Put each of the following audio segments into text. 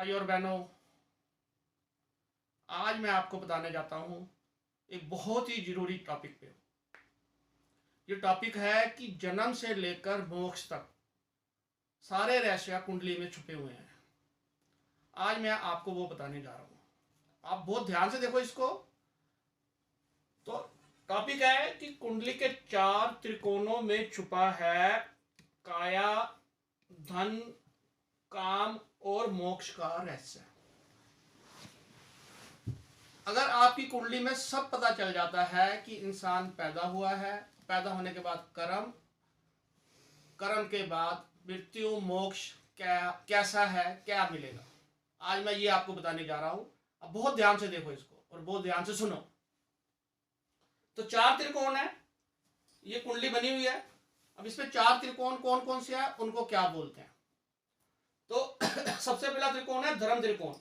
भाई और बहनों, आज मैं आपको बताने जाता हूँ एक बहुत ही जरूरी टॉपिक पे। ये टॉपिक है कि जन्म से लेकर मोक्ष तक सारे रहस्य कुंडली में छुपे हुए हैं। आज मैं आपको वो बताने जा रहा हूँ। आप बहुत ध्यान से देखो इसको। तो टॉपिक है कि कुंडली के 4 त्रिकोणों में छुपा है काया, धन, काम और मोक्ष का रहस्य। अगर आपकी कुंडली में सब पता चल जाता है कि इंसान पैदा हुआ है, पैदा होने के बाद कर्म, कर्म के बाद मृत्यु, मोक्ष कैसा है, क्या मिलेगा, आज मैं ये आपको बताने जा रहा हूं। अब बहुत ध्यान से देखो इसको और बहुत ध्यान से सुनो। तो 4 त्रिकोण है, ये कुंडली बनी हुई है। अब इसमें 4 त्रिकोण कौन कौन से हैं, उनको क्या बोलते हैं? तो सबसे पहला त्रिकोण है धर्म त्रिकोण।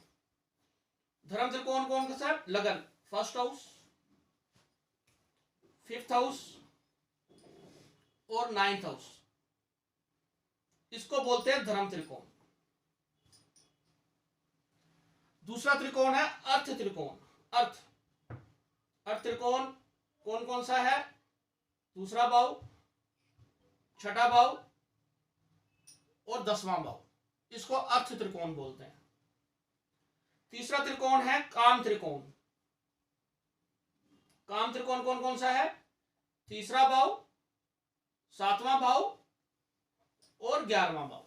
धर्म त्रिकोण कौन सा है? लगन, फर्स्ट हाउस, फिफ्थ हाउस और नाइन्थ हाउस, इसको बोलते हैं धर्म त्रिकोण। दूसरा त्रिकोण है अर्थ त्रिकोण। अर्थ त्रिकोण कौन कौन सा है? दूसरा भाव, छठा भाव और 10वां भाव, इसको अर्थ त्रिकोण बोलते हैं। तीसरा त्रिकोण है काम त्रिकोण। काम त्रिकोण कौन कौन सा है? तीसरा भाव, 7वां भाव और 11वां भाव,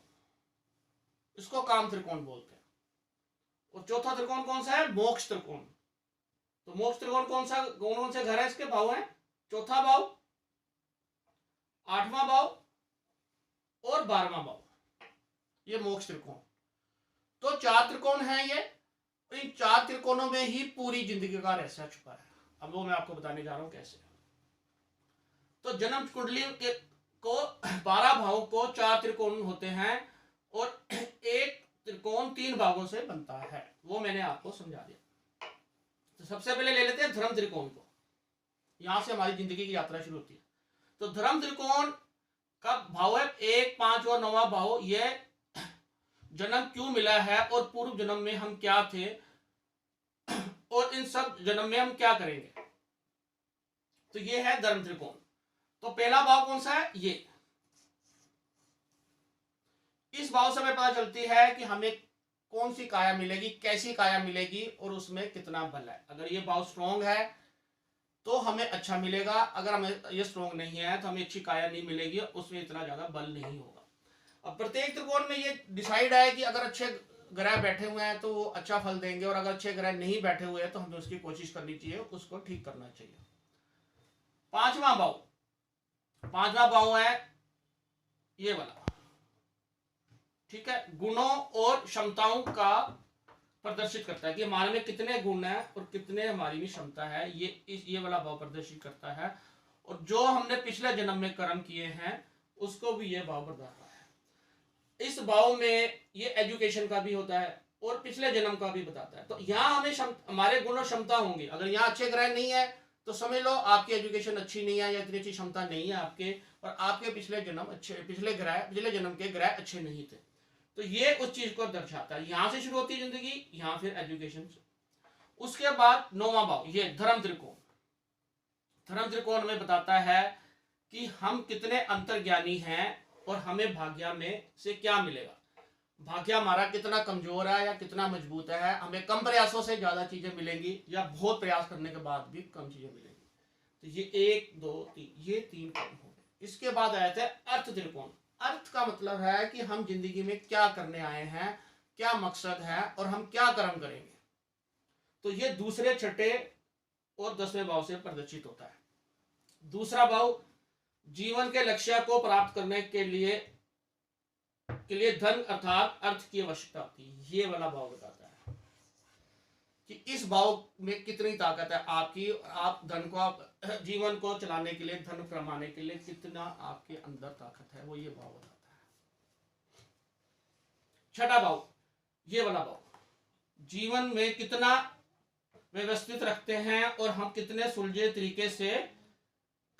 इसको काम त्रिकोण बोलते हैं। और चौथा त्रिकोण कौन सा है? मोक्ष त्रिकोण। तो मोक्ष त्रिकोण कौन कौन से घर है? इसके भाव हैं चौथा भाव, 8वां भाव और 12वां भाव, ये मोक्ष त्रिकोण। तो 4 त्रिकोण है ये। इन 4 त्रिकोणों में ही पूरी जिंदगी का रहस्य छुपा है। अब वो मैं आपको बताने जा रहा हूं कैसे। तो जन्म कुंडली के को 12 भावों को 4 त्रिकोण होते हैं और एक त्रिकोण 3 भागों से बनता है, वो मैंने आपको समझा दिया। तो सबसे पहले ले लेते हैं धर्म त्रिकोण को। यहां से हमारी जिंदगी की यात्रा शुरू होती है। तो धर्म त्रिकोण का भाव है 1, 5 और 9वां भाव। यह जन्म क्यों मिला है और पूर्व जन्म में हम क्या थे और इन सब जन्म में हम क्या करेंगे, तो ये है धर्म त्रिकोण। तो पहला भाव कौन सा है? ये। इस भाव से हमें पता चलती है कि हमें कौन सी काया मिलेगी, कैसी काया मिलेगी और उसमें कितना बल है। अगर ये भाव स्ट्रॉन्ग है तो हमें अच्छा मिलेगा, अगर हमें ये स्ट्रॉन्ग नहीं है तो हमें अच्छी काया नहीं मिलेगी, उसमें इतना ज्यादा बल नहीं होगा। अब प्रत्येक त्रिकोण में ये डिसाइड है कि अगर अच्छे ग्रह बैठे हुए हैं तो वो अच्छा फल देंगे, और अगर अच्छे ग्रह नहीं बैठे हुए हैं तो हमें उसकी कोशिश करनी चाहिए, उसको ठीक करना चाहिए। 5वां भाव, 5वां भाव है ये वाला, ठीक है। गुणों और क्षमताओं का प्रदर्शित करता है कि हमारे में कितने गुण हैं और कितने हमारी भी क्षमता है, ये वाला भाव प्रदर्शित करता है। और जो हमने पिछले जन्म में कर्म किए हैं उसको भी ये भाव बताता है। इस भाव में ये एजुकेशन का भी होता है और पिछले जन्म का भी बताता है। तो यहाँ हमें हमारे गुण और क्षमता होंगे। अगर यहाँ अच्छे ग्रह नहीं है तो समझ लो आपकी एजुकेशन अच्छी नहीं है या इतनी अच्छी क्षमता नहीं है आपके, और आपके पिछले जन्म के ग्रह अच्छे नहीं थे। तो ये उस चीज को दर्शाता है। यहां से शुरू होती है जिंदगी, यहां फिर एजुकेशन। उसके बाद 9वां भाव, ये धर्म त्रिकोण। धर्म त्रिकोण में बताता है कि हम कितने अंतर्ज्ञानी हैं और हमें भाग्य में से क्या मिलेगा। भाग्य हमारा कितना कमजोर है या कितना मजबूत है, हमें कम प्रयासों से ज्यादा चीजें मिलेंगी या बहुत प्रयास करने के बाद भी कम चीजें मिलेंगी। तो ये 1, 2, 3, ये 3 काम हो गए। इसके बाद आया था अर्थ त्रिकोण। अर्थ का मतलब है कि हम जिंदगी में क्या करने आए हैं, क्या मकसद है और हम क्या कर्म करेंगे। तो ये दूसरे, छठे और 10वें भाव से प्रदर्शित होता है। दूसरा भाव जीवन के लक्ष्य को प्राप्त करने के लिए धन अर्थात अर्थ की आवश्यकता होती है। ये वाला भाव बताता है कि इस भाव में कितनी ताकत है आपकी, आप धन को, जीवन को चलाने के लिए, धन कमाने के लिए कितना आपके अंदर ताकत है, वो ये भाव बताता है। छठा भाव, ये वाला भाव, जीवन में कितना व्यवस्थित रखते हैं और हम कितने सुलझे तरीके से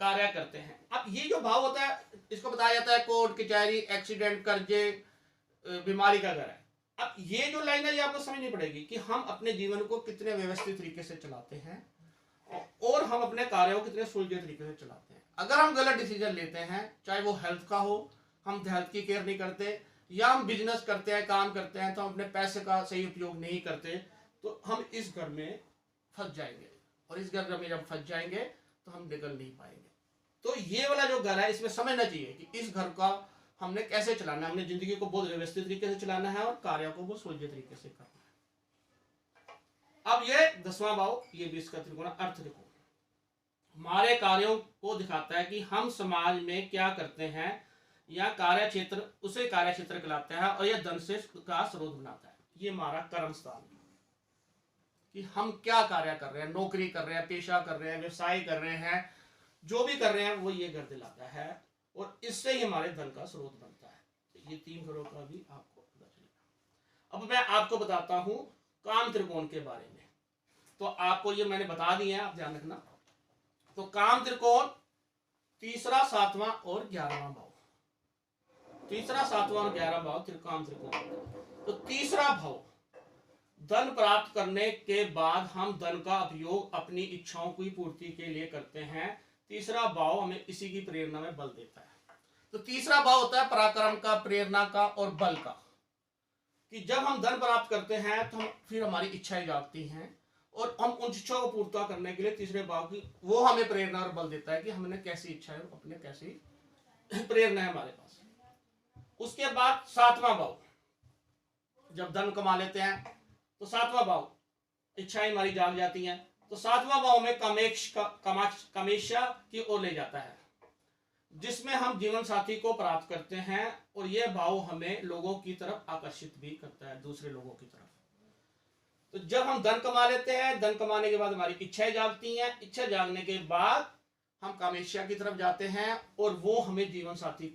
कार्य करते हैं। अब ये जो भाव होता है इसको बताया जाता है कोर्ट कचहरी, एक्सीडेंट, कर्जे, बीमारी का घर है। अब ये जो लाइन है ये आपको समझनी पड़ेगी कि हम अपने जीवन को कितने व्यवस्थित तरीके से चलाते हैं और हम अपने कार्यों को कितने सुलझे तरीके से चलाते हैं। अगर हम गलत डिसीजन लेते हैं, चाहे वो हेल्थ का हो, हम हेल्थ की केयर नहीं करते, या हम बिजनेस करते हैं, काम करते हैं, तो हम अपने पैसे का सही उपयोग नहीं करते, तो हम इस घर में फंस जाएंगे। और इस घर में जब फंस जाएंगे तो हम निकल नहीं पाएंगे। तो ये वाला जो घर है, इसमें समझना चाहिए कि इस घर का हमने कैसे चलाना है। हमने जिंदगी को बहुत व्यवस्थित तरीके से चलाना है और कार्यों को बहुत सुलझे तरीके से करना है। अब ये 10वां भाव, ये भी इसका त्रिकोण, अर्थ त्रिकोण, हमारे कार्यों को दिखाता है कि हम समाज में क्या करते हैं, या कार्य क्षेत्र, उसे कार्य क्षेत्र कहलाता है, और यह धन से का स्रोत बनाता है। ये हमारा कर्म स्थान, कि हम क्या कार्य कर रहे हैं, नौकरी कर रहे हैं, पेशा कर रहे हैं, व्यवसाय कर रहे हैं, जो भी कर रहे हैं वो ये घर दिलाता है, और इससे ही हमारे धन का स्रोत बनता है। तो ये 3 घरों का भी आपको पता चलेगा। अब मैं आपको बताता हूं काम त्रिकोण के बारे में। तो आपको ये मैंने बता दिया है, आप ध्यान रखना। तो काम त्रिकोण, तीसरा, 7वां और 11वां भाव, तीसरा, 7वां और 11वां भाव काम त्रिकोण। तो तीसरा भाव, धन प्राप्त करने के बाद हम धन का उपयोग अपनी इच्छाओं की पूर्ति के लिए करते हैं। तीसरा भाव हमें इसी की प्रेरणा में बल देता है। तो तीसरा भाव होता है पराक्रम का, प्रेरणा का और बल का, कि जब हम धन प्राप्त करते हैं तो हम फिर हमारी इच्छाएं जागती हैं, और हम उन इच्छाओं को पूर्ता करने के लिए तीसरे भाव की वो हमें प्रेरणा और बल देता है कि हमने कैसी इच्छाएं, अपने कैसी प्रेरणा है हमारे पास। उसके बाद 7वां भाव, जब धन कमा लेते हैं तो 7वां भाव, इच्छाएं हमारी जाग जाती हैं, तो 7वां भाव में कामेक्षा की ओर ले जाता है, जिसमें हम जीवन साथी को प्राप्त करते हैं, और यह भाव हमें लोगों की तरफ आकर्षित भी करता है, दूसरे लोगों की तरफ। तो जब हम धन कमा लेते हैं, धन कमाने के बाद हमारी इच्छाएं जागती हैं, इच्छा जागने के बाद हम कामेक्षा की तरफ जाते हैं, और वो हमें जीवन साथी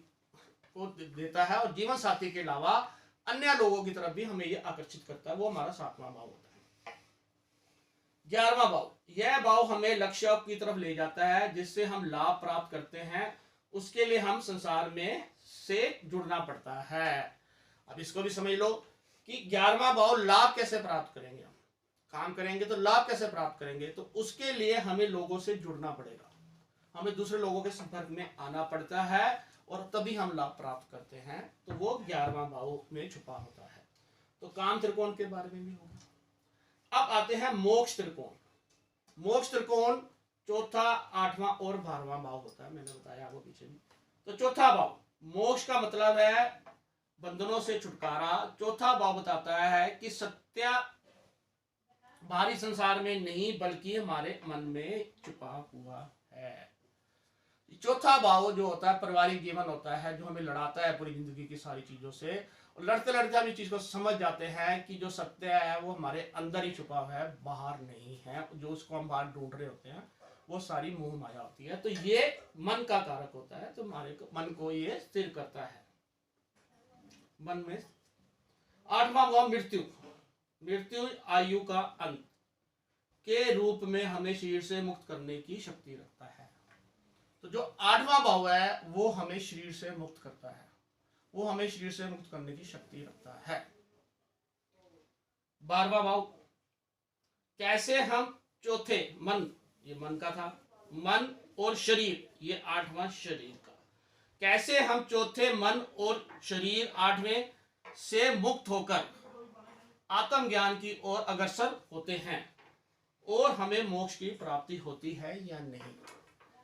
को देता है, और जीवन साथी के अलावा अन्य लोगों की तरफ भी हमें ये आकर्षित करता है, वो हमारा 7वां भाव होता है। 11वां भाव, यह भाव हमें लक्ष्य की तरफ ले जाता है, जिससे हम लाभ प्राप्त करते हैं, उसके लिए हम संसार में से जुड़ना पड़ता है। अब इसको भी समझ लो कि 11वां भाव, लाभ कैसे प्राप्त करेंगे, हम काम करेंगे तो लाभ कैसे प्राप्त करेंगे, तो उसके लिए हमें लोगों से जुड़ना पड़ेगा, हमें दूसरे लोगों के संपर्क में आना पड़ता है, और तभी हम लाभ प्राप्त करते हैं। तो वो 11वां भाव में छुपा होता है। तो काम त्रिकोण के बारे में भी होगा। अब आते हैं मोक्ष त्रिकोण। मोक्ष त्रिकोण चौथा, 8वां और 12वां भाव होता है, मैंने बताया आपको पीछे भी। तो चौथा भाव, मोक्ष का मतलब है बंधनों से छुटकारा। चौथा भाव बताता है कि सत्य बाहरी संसार में नहीं, बल्कि हमारे मन में छुपा हुआ है। चौथा भाव जो होता है पारिवारिक जीवन होता है, जो हमें लड़ाता है पूरी जिंदगी की सारी चीजों से, और लड़ते लड़ते हम इस चीज को समझ जाते हैं कि जो सत्य है वो हमारे अंदर ही छुपा हुआ है, बाहर नहीं है। जो उसको हम बाहर ढूंढ रहे होते हैं वो सारी मोह माया होती है। तो ये मन का कारक होता है, तो हमारे मन को ये स्थिर करता है मन में। 8वां भाव मृत्यु, मृत्यु आयु का अंत के रूप में हमें शरीर से मुक्त करने की शक्ति रखता है। तो जो 8वां भाव है वो हमें शरीर से मुक्त करता है, वो हमें शरीर से मुक्त करने की शक्ति रखता है। 12वां भाव, कैसे हम चौथे, मन, ये मन का था, मन और शरीर, ये 8वां शरीर का, कैसे हम चौथे मन और शरीर 8वें से मुक्त होकर आत्मज्ञान की ओर अग्रसर होते हैं, और हमें मोक्ष की प्राप्ति होती है या नहीं,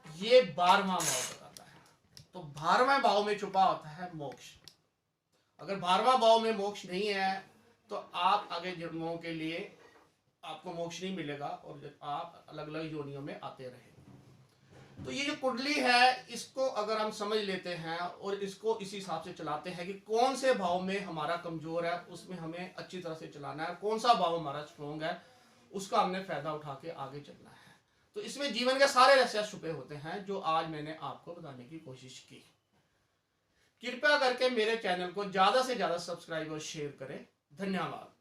ये 12वां भाव बताता है। तो 12वें भाव में छुपा होता है मोक्ष। अगर 12वां भाव में मोक्ष नहीं है तो आप आगे जन्मों के लिए आपको मोक्ष नहीं मिलेगा, और आप अलग अलग योनियों में आते रहेंगे। तो ये जो कुंडली है, इसको अगर हम समझ लेते हैं और इसको इसी हिसाब से चलाते हैं कि कौन से भाव में हमारा कमजोर है, उसमें हमें अच्छी तरह से चलाना है, कौन सा भाव हमारा स्ट्रॉन्ग है, उसका हमने फायदा उठा के आगे चलना है। तो इसमें जीवन के सारे रहस्य छुपे होते हैं, जो आज मैंने आपको बताने की कोशिश की। कृपया करके मेरे चैनल को ज्यादा से ज्यादा सब्सक्राइब और शेयर करें। धन्यवाद।